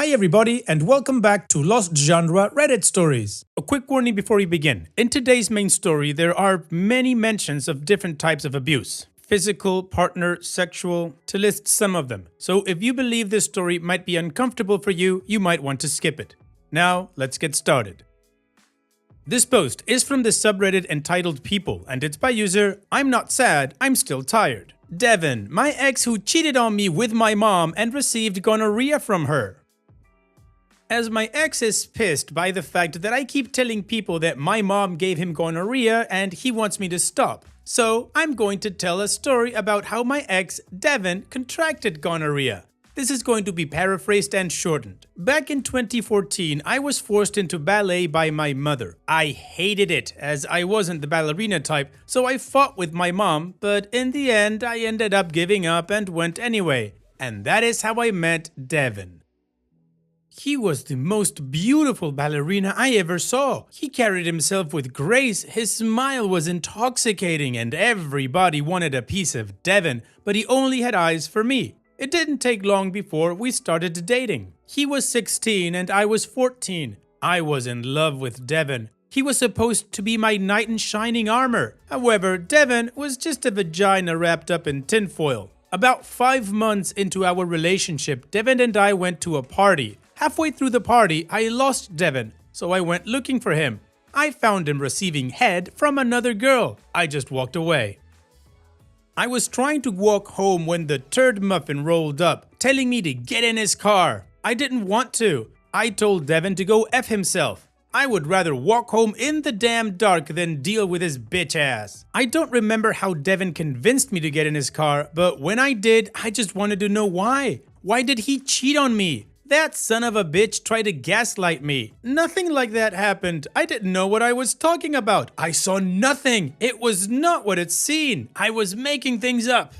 Hi everybody and welcome back to Lost Genre Reddit Stories. A quick warning before we begin. In today's main story, there are many mentions of different types of abuse. Physical, partner, sexual, to list some of them. So if you believe this story might be uncomfortable for you, you might want to skip it. Now, let's get started. This post is from the subreddit entitled People, and it's by user I'm not sad, I'm still tired. Devin, my ex who cheated on me with my mom and received gonorrhea from her. As my ex is pissed by the fact that I keep telling people that my mom gave him gonorrhea and he wants me to stop. So I'm going to tell a story about how my ex, Devin, contracted gonorrhea. This is going to be paraphrased and shortened. Back in 2014, I was forced into ballet by my mother. I hated it as I wasn't the ballerina type, so I fought with my mom, but in the end I ended up giving up and went anyway. And that is how I met Devin. He was the most beautiful ballerina I ever saw. He carried himself with grace, his smile was intoxicating, and everybody wanted a piece of Devin, but he only had eyes for me. It didn't take long before we started dating. He was 16 and I was 14. I was in love with Devin. He was supposed to be my knight in shining armor. However, Devin was just a vagina wrapped up in tinfoil. About 5 months into our relationship, Devin and I went to a party. Halfway through the party, I lost Devin, so I went looking for him. I found him receiving head from another girl. I just walked away. I was trying to walk home when the turd muffin rolled up, telling me to get in his car. I didn't want to. I told Devin to go F himself. I would rather walk home in the damn dark than deal with his bitch ass. I don't remember how Devin convinced me to get in his car, but when I did, I just wanted to know why. Why did he cheat on me? That son of a bitch tried to gaslight me. Nothing like that happened. I didn't know what I was talking about. I saw nothing. It was not what it seemed. I was making things up.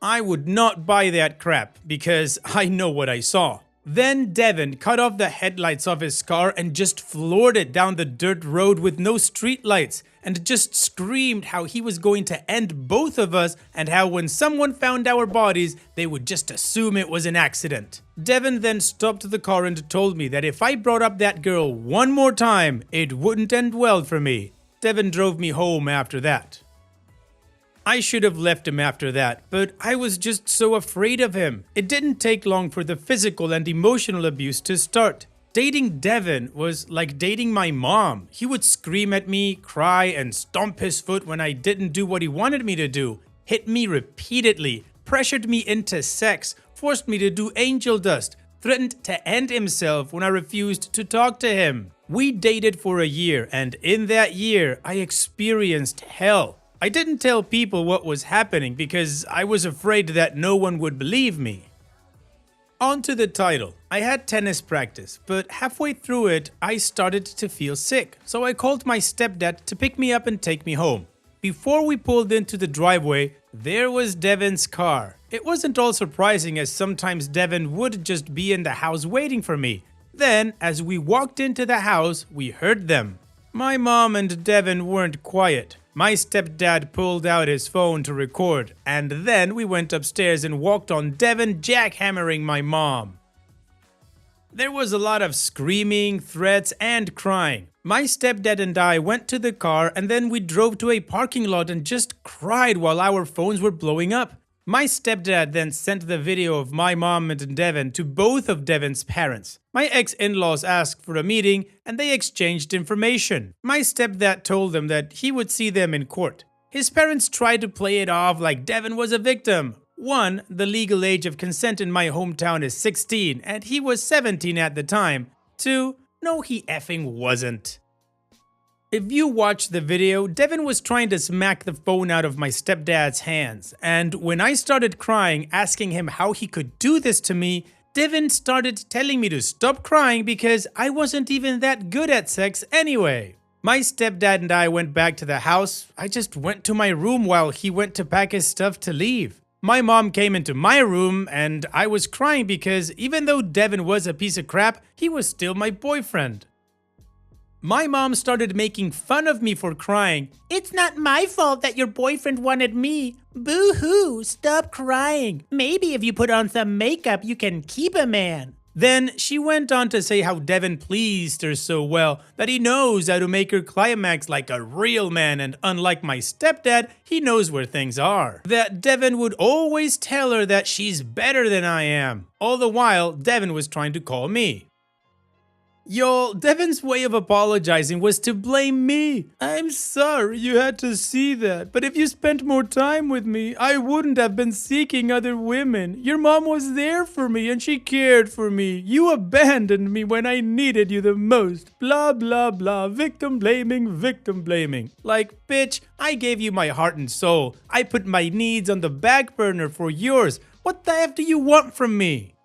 I would not buy that crap because I know what I saw. Then Devin cut off the headlights of his car and just floored it down the dirt road with no street lights and just screamed how he was going to end both of us and how when someone found our bodies, they would just assume it was an accident. Devin then stopped the car and told me that if I brought up that girl one more time, it wouldn't end well for me. Devin drove me home after that. I should have left him after that, but I was just so afraid of him. It didn't take long for the physical and emotional abuse to start. Dating Devin was like dating my mom. He would scream at me, cry, and stomp his foot when I didn't do what he wanted me to do, hit me repeatedly, pressured me into sex, forced me to do angel dust, threatened to end himself when I refused to talk to him. We dated for a year, and in that year, I experienced hell. I didn't tell people what was happening because I was afraid that no one would believe me. On to the title. I had tennis practice, but halfway through it, I started to feel sick, so I called my stepdad to pick me up and take me home. Before we pulled into the driveway, there was Devin's car. It wasn't all surprising as sometimes Devin would just be in the house waiting for me. Then, as we walked into the house, we heard them. My mom and Devin weren't quiet. My stepdad pulled out his phone to record, and then we went upstairs and walked on Devin jackhammering my mom. There was a lot of screaming, threats, and crying. My stepdad and I went to the car and then we drove to a parking lot and just cried while our phones were blowing up. My stepdad then sent the video of my mom and Devin to both of Devin's parents. My ex-in-laws asked for a meeting and they exchanged information. My stepdad told them that he would see them in court. His parents tried to play it off like Devin was a victim. 1. The legal age of consent in my hometown is 16 and he was 17 at the time. 2. No, he effing wasn't. If you watch the video, Devin was trying to smack the phone out of my stepdad's hands, and when I started crying asking him how he could do this to me, Devin started telling me to stop crying because I wasn't even that good at sex anyway. My stepdad and I went back to the house. I just went to my room while he went to pack his stuff to leave. My mom came into my room and I was crying because even though Devin was a piece of crap, he was still my boyfriend. My mom started making fun of me for crying. It's not my fault that your boyfriend wanted me. Boo-hoo, stop crying. Maybe if you put on some makeup, you can keep a man. Then she went on to say how Devin pleased her so well that he knows how to make her climax like a real man, and unlike my stepdad, he knows where things are. That Devin would always tell her that she's better than I am. All the while, Devin was trying to call me. Y'all, Devin's way of apologizing was to blame me. I'm sorry you had to see that, but if you spent more time with me, I wouldn't have been seeking other women. Your mom was there for me and she cared for me. You abandoned me when I needed you the most. Blah, blah, blah. Victim blaming, victim blaming. Like, bitch, I gave you my heart and soul. I put my needs on the back burner for yours. What the F do you want from me?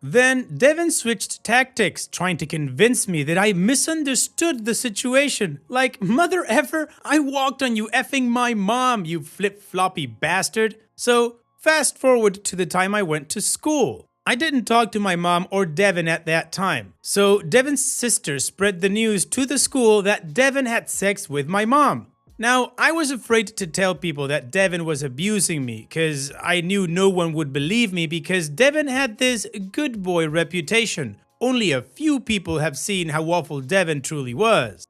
Then Devin switched tactics, trying to convince me that I misunderstood the situation. Like, mother effer, I walked on you effing my mom, you flip-floppy bastard. So, fast forward to the time I went to school. I didn't talk to my mom or Devin at that time. So, Devin's sister spread the news to the school that Devin had sex with my mom. Now, I was afraid to tell people that Devin was abusing me because I knew no one would believe me because Devin had this good boy reputation. Only a few people have seen how awful Devin truly was.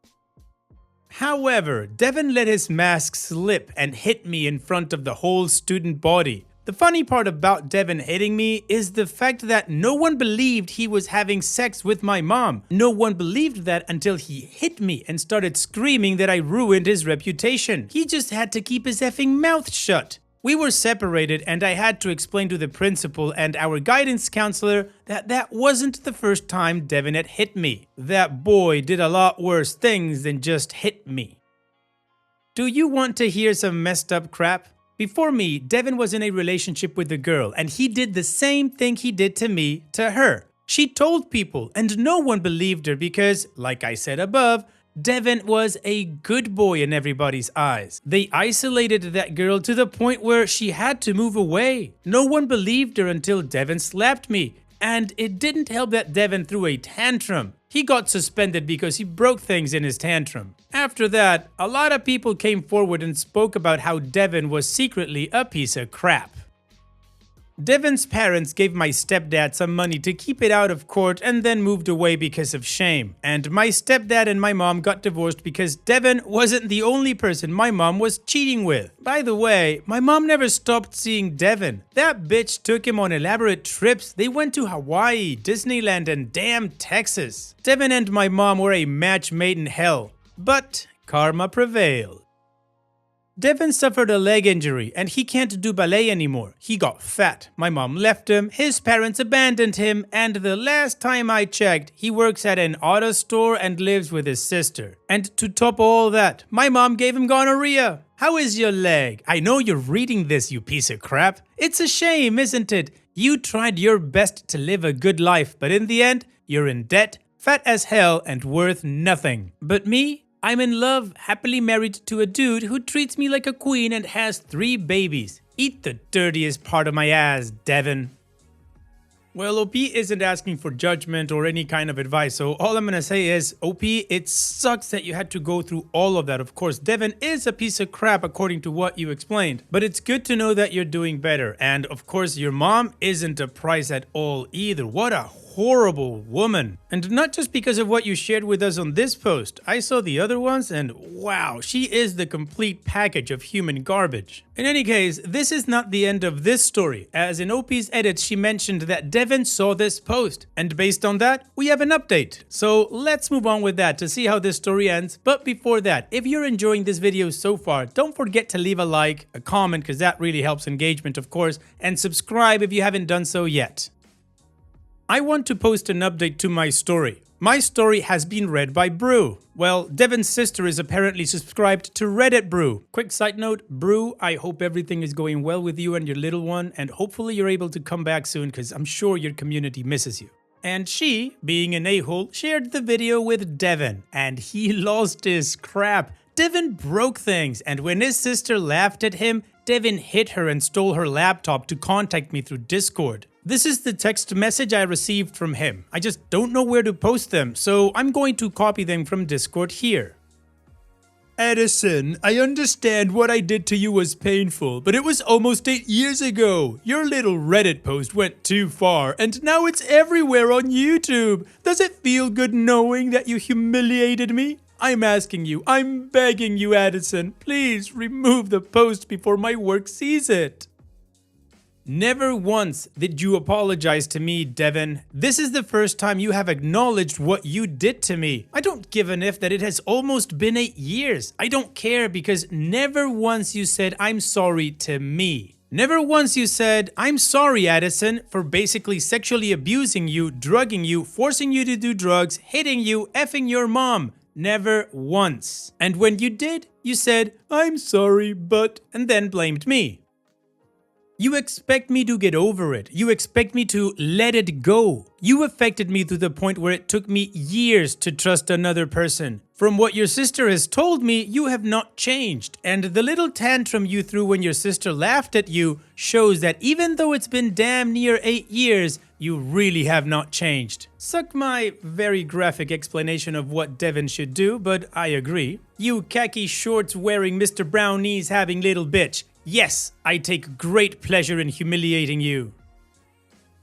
However, Devin let his mask slip and hit me in front of the whole student body. The funny part about Devin hitting me is the fact that no one believed he was having sex with my mom. No one believed that until he hit me and started screaming that I ruined his reputation. He just had to keep his effing mouth shut. We were separated and I had to explain to the principal and our guidance counselor that that wasn't the first time Devin had hit me. That boy did a lot worse things than just hit me. Do you want to hear some messed up crap? Before me, Devin was in a relationship with a girl and he did the same thing he did to me to her. She told people and no one believed her because, like I said above, Devin was a good boy in everybody's eyes. They isolated that girl to the point where she had to move away. No one believed her until Devin slapped me. And it didn't help that Devin threw a tantrum. He got suspended because he broke things in his tantrum. After that, a lot of people came forward and spoke about how Devin was secretly a piece of crap. Devin's parents gave my stepdad some money to keep it out of court and then moved away because of shame. And my stepdad and my mom got divorced because Devin wasn't the only person my mom was cheating with. By the way, my mom never stopped seeing Devin. That bitch took him on elaborate trips. They went to Hawaii, Disneyland, and damn Texas. Devin and my mom were a match made in hell. But karma prevailed. Devin suffered a leg injury and he can't do ballet anymore. He got fat. My mom left him, his parents abandoned him, and the last time I checked, he works at an auto store and lives with his sister. And to top all that, my mom gave him gonorrhea. How is your leg? I know you're reading this, you piece of crap. It's a shame, isn't it? You tried your best to live a good life, but in the end, you're in debt, fat as hell, and worth nothing. But me? I'm in love, happily married to a dude who treats me like a queen and has 3 babies. Eat the dirtiest part of my ass, Devin. Well, OP isn't asking for judgment or any kind of advice, so all I'm gonna say is, OP, it sucks that you had to go through all of that. Of course, Devin is a piece of crap according to what you explained, but it's good to know that you're doing better. And of course, your mom isn't a prize at all either. What a horrible woman. And not just because of what you shared with us on this post. I saw the other ones and wow, she is the complete package of human garbage. In any case, this is not the end of this story, as in OP's edit she mentioned that Devin saw this post, and based on that, we have an update. So let's move on with that to see how this story ends. But before that, if you're enjoying this video so far, don't forget to leave a like, a comment, because that really helps engagement of course, and subscribe if you haven't done so yet. I want to post an update to my story. My story has been read by Brew. Well, Devin's sister is apparently subscribed to Reddit Brew. Quick side note, Brew, I hope everything is going well with you and your little one, and hopefully you're able to come back soon because I'm sure your community misses you. And she, being an a-hole, shared the video with Devin, and he lost his crap. Devin broke things, and when his sister laughed at him, Devin hit her and stole her laptop to contact me through Discord. This is the text message I received from him. I just don't know where to post them, so I'm going to copy them from Discord here. Edison, I understand what I did to you was painful, but it was almost 8 years ago. Your little Reddit post went too far, and now it's everywhere on YouTube. Does it feel good knowing that you humiliated me? I'm asking you, I'm begging you, Addison, please remove the post before my work sees it. Never once did you apologize to me, Devin. This is the first time you have acknowledged what you did to me. I don't give an if that it has almost been 8 years. I don't care because never once you said I'm sorry to me. Never once you said, I'm sorry, Addison, for basically sexually abusing you, drugging you, forcing you to do drugs, hitting you, effing your mom. Never once. And when you did, you said, I'm sorry, but, and then blamed me. You expect me to get over it. You expect me to let it go. You affected me to the point where it took me years to trust another person. From what your sister has told me, you have not changed. And the little tantrum you threw when your sister laughed at you shows that even though it's been damn near 8 years, you really have not changed. Suck my very graphic explanation of what Devin should do, but I agree. You khaki shorts wearing Mr. Brown knees having little bitch. Yes, I take great pleasure in humiliating you.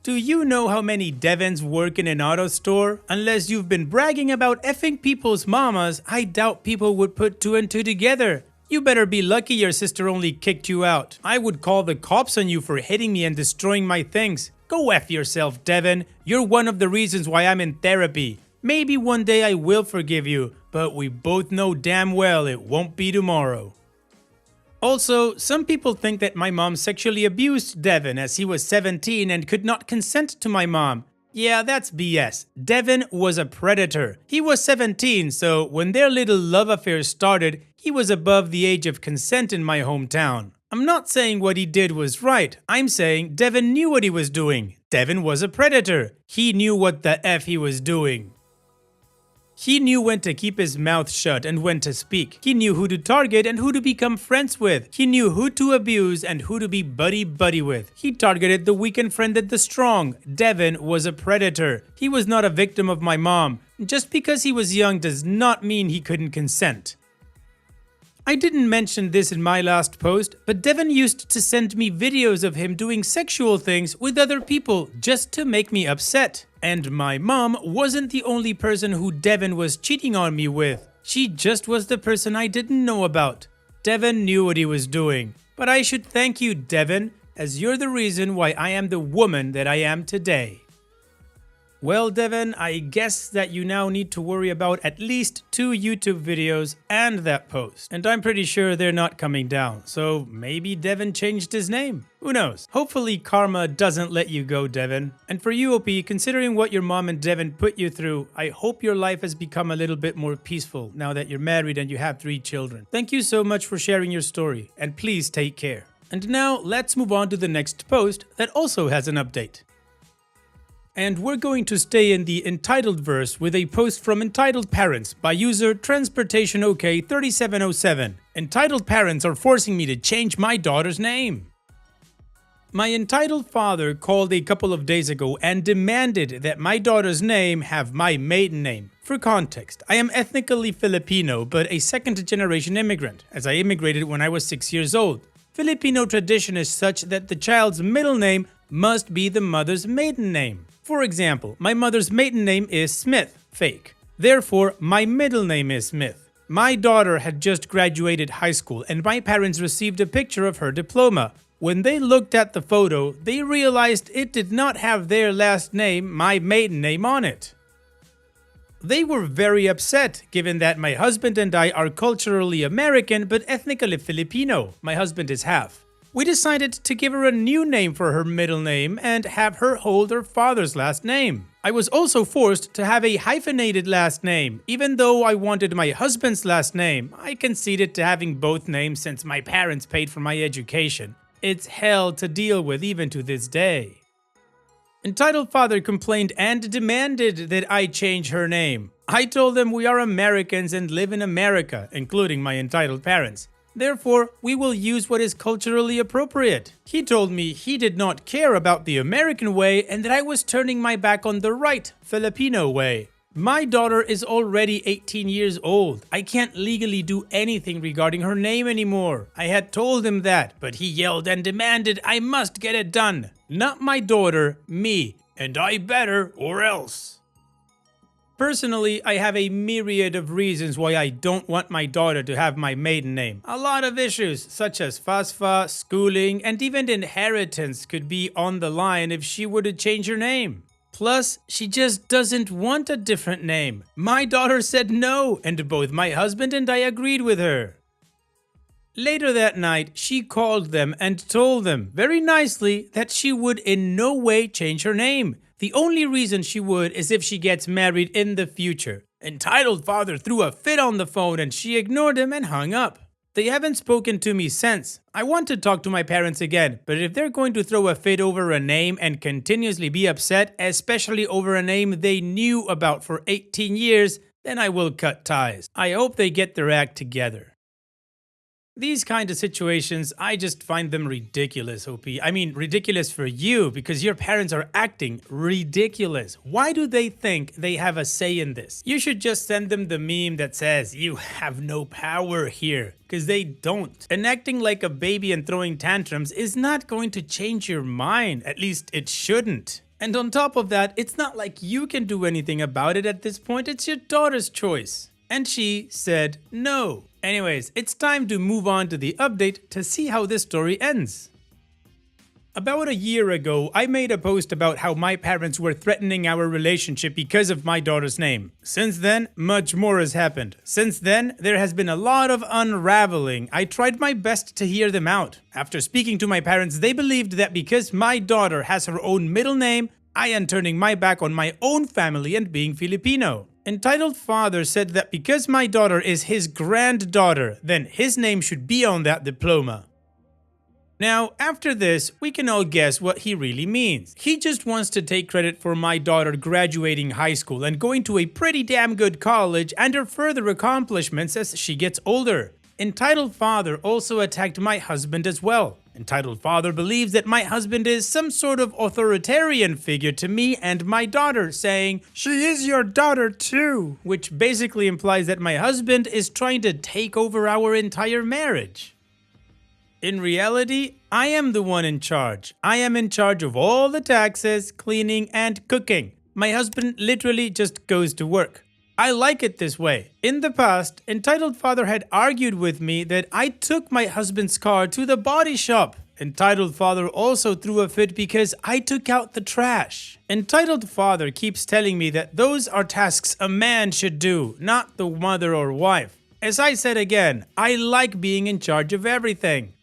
Do you know how many Devins work in an auto store? Unless you've been bragging about effing people's mamas, I doubt people would put 2 and 2 together. You better be lucky your sister only kicked you out. I would call the cops on you for hitting me and destroying my things. Go F yourself, Devin. You're one of the reasons why I'm in therapy. Maybe one day I will forgive you, but we both know damn well it won't be tomorrow. Also, some people think that my mom sexually abused Devin as he was 17 and could not consent to my mom. Yeah, that's BS. Devin was a predator. He was 17, so when their little love affair started, he was above the age of consent in my hometown. I'm not saying what he did was right. I'm saying Devin knew what he was doing. Devin was a predator. He knew what the F he was doing. He knew when to keep his mouth shut and when to speak. He knew who to target and who to become friends with. He knew who to abuse and who to be buddy-buddy with. He targeted the weak and friended the strong. Devin was a predator. He was not a victim of my mom. Just because he was young does not mean he couldn't consent. I didn't mention this in my last post, but Devin used to send me videos of him doing sexual things with other people just to make me upset. And my mom wasn't the only person who Devin was cheating on me with. She just was the person I didn't know about. Devin knew what he was doing. But I should thank you, Devin, as you're the reason why I am the woman that I am today. Well, Devin, I guess that you now need to worry about at least 2 YouTube videos and that post. And I'm pretty sure they're not coming down, so maybe Devin changed his name. Who knows? Hopefully karma doesn't let you go, Devin. And for you, OP, considering what your mom and Devin put you through, I hope your life has become a little bit more peaceful now that you're married and you have 3 children. Thank you so much for sharing your story, and please take care. And now let's move on to the next post that also has an update. And we're going to stay in the entitled verse with a post from Entitled Parents by user TransportationOK3707. Entitled parents are forcing me to change my daughter's name. My entitled father called a couple of days ago and demanded that my daughter's name have my maiden name. For context, I am ethnically Filipino but a second-generation immigrant, as I immigrated when I was 6 years old. Filipino tradition is such that the child's middle name must be the mother's maiden name. For example, my mother's maiden name is Smith, fake. Therefore, my middle name is Smith. My daughter had just graduated high school and my parents received a picture of her diploma. When they looked at the photo, they realized it did not have their last name, my maiden name, on it. They were very upset, given that my husband and I are culturally American but ethnically Filipino. My husband is half. We decided to give her a new name for her middle name and have her hold her father's last name. I was also forced to have a hyphenated last name. Even though I wanted my husband's last name, I conceded to having both names since my parents paid for my education. It's hell to deal with even to this day. Entitled father complained and demanded that I change her name. I told them we are Americans and live in America, including my entitled parents. Therefore, we will use what is culturally appropriate. He told me he did not care about the American way and that I was turning my back on the right Filipino way. My daughter is already 18 years old. I can't legally do anything regarding her name anymore. I had told him that, but he yelled and demanded I must get it done. Not my daughter, me. And I better or else. Personally, I have a myriad of reasons why I don't want my daughter to have my maiden name. A lot of issues, such as FAFSA, schooling, and even inheritance could be on the line if she were to change her name. Plus, she just doesn't want a different name. My daughter said no, and both my husband and I agreed with her. Later that night, she called them and told them, very nicely, that she would in no way change her name. The only reason she would is if she gets married in the future. Entitled father threw a fit on the phone and she ignored him and hung up. They haven't spoken to me since. I want to talk to my parents again, but if they're going to throw a fit over a name and continuously be upset, especially over a name they knew about for 18 years, then I will cut ties. I hope they get their act together. These kind of situations, I just find them ridiculous, OP. I mean, ridiculous for you because your parents are acting ridiculous. Why do they think they have a say in this? You should just send them the meme that says, you have no power here, because they don't. And acting like a baby and throwing tantrums is not going to change your mind. At least it shouldn't. And on top of that, it's not like you can do anything about it at this point. It's your daughter's choice. And she said no. Anyways, it's time to move on to the update to see how this story ends. About a year ago, I made a post about how my parents were threatening our relationship because of my daughter's name. Since then, much more has happened. Since then, there has been a lot of unraveling. I tried my best to hear them out. After speaking to my parents, they believed that because my daughter has her own middle name, I am turning my back on my own family and being Filipino. Entitled father said that because my daughter is his granddaughter, then his name should be on that diploma. Now, after this, we can all guess what he really means. He just wants to take credit for my daughter graduating high school and going to a pretty damn good college and her further accomplishments as she gets older. Entitled father also attacked my husband as well. Entitled father believes that my husband is some sort of authoritarian figure to me and my daughter, saying, "She is your daughter too," which basically implies that my husband is trying to take over our entire marriage. In reality, I am the one in charge. I am in charge of all the taxes, cleaning, and cooking. My husband literally just goes to work. I like it this way. In the past, Entitled Father had argued with me that I took my husband's car to the body shop. Entitled Father also threw a fit because I took out the trash. Entitled Father keeps telling me that those are tasks a man should do, not the mother or wife. As I said again, I like being in charge of everything.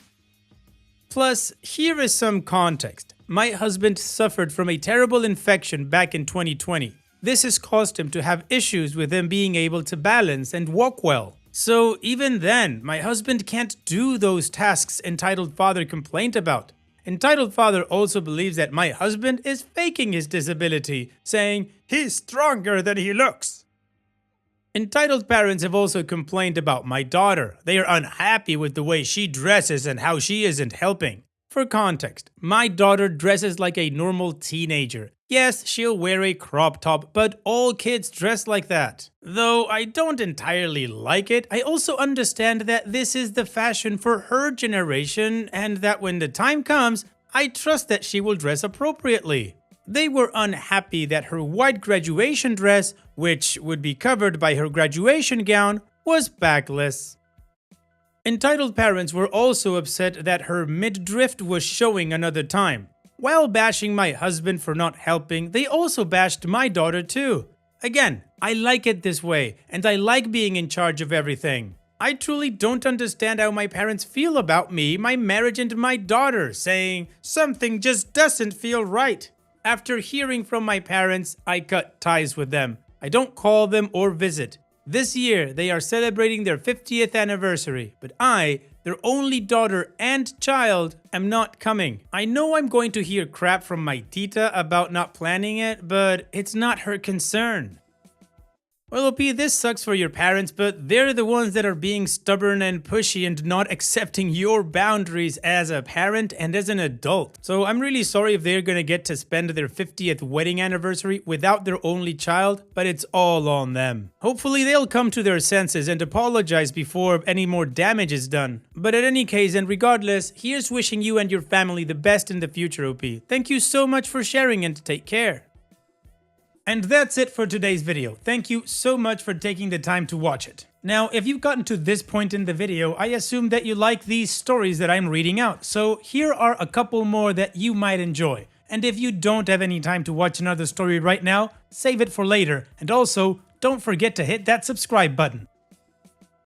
Plus, here is some context. My husband suffered from a terrible infection back in 2020. This has caused him to have issues with him being able to balance and walk well. So even then, my husband can't do those tasks Entitled Father complained about. Entitled Father also believes that my husband is faking his disability, saying, "He's stronger than he looks." Entitled parents have also complained about my daughter. They are unhappy with the way she dresses and how she isn't helping. For context, my daughter dresses like a normal teenager. Yes, she'll wear a crop top, but all kids dress like that. Though I don't entirely like it, I also understand that this is the fashion for her generation and that when the time comes, I trust that she will dress appropriately. They were unhappy that her white graduation dress, which would be covered by her graduation gown, was backless. Entitled parents were also upset that her midriff was showing another time. While bashing my husband for not helping, they also bashed my daughter too. Again, I like it this way, and I like being in charge of everything. I truly don't understand how my parents feel about me, my marriage, and my daughter, saying, "Something just doesn't feel right." After hearing from my parents, I cut ties with them. I don't call them or visit. This year, they are celebrating their 50th anniversary, but I, their only daughter and child, am not coming. I know I'm going to hear crap from my tita about not planning it, but it's not her concern. Well, OP, this sucks for your parents, but they're the ones that are being stubborn and pushy and not accepting your boundaries as a parent and as an adult. So I'm really sorry if they're gonna get to spend their 50th wedding anniversary without their only child, but it's all on them. Hopefully they'll come to their senses and apologize before any more damage is done. But in any case, and regardless, here's wishing you and your family the best in the future, OP. Thank you so much for sharing and take care. And that's it for today's video. Thank you so much for taking the time to watch it. Now, if you've gotten to this point in the video, I assume that you like these stories that I'm reading out. So here are a couple more that you might enjoy. And if you don't have any time to watch another story right now, save it for later. And also, don't forget to hit that subscribe button.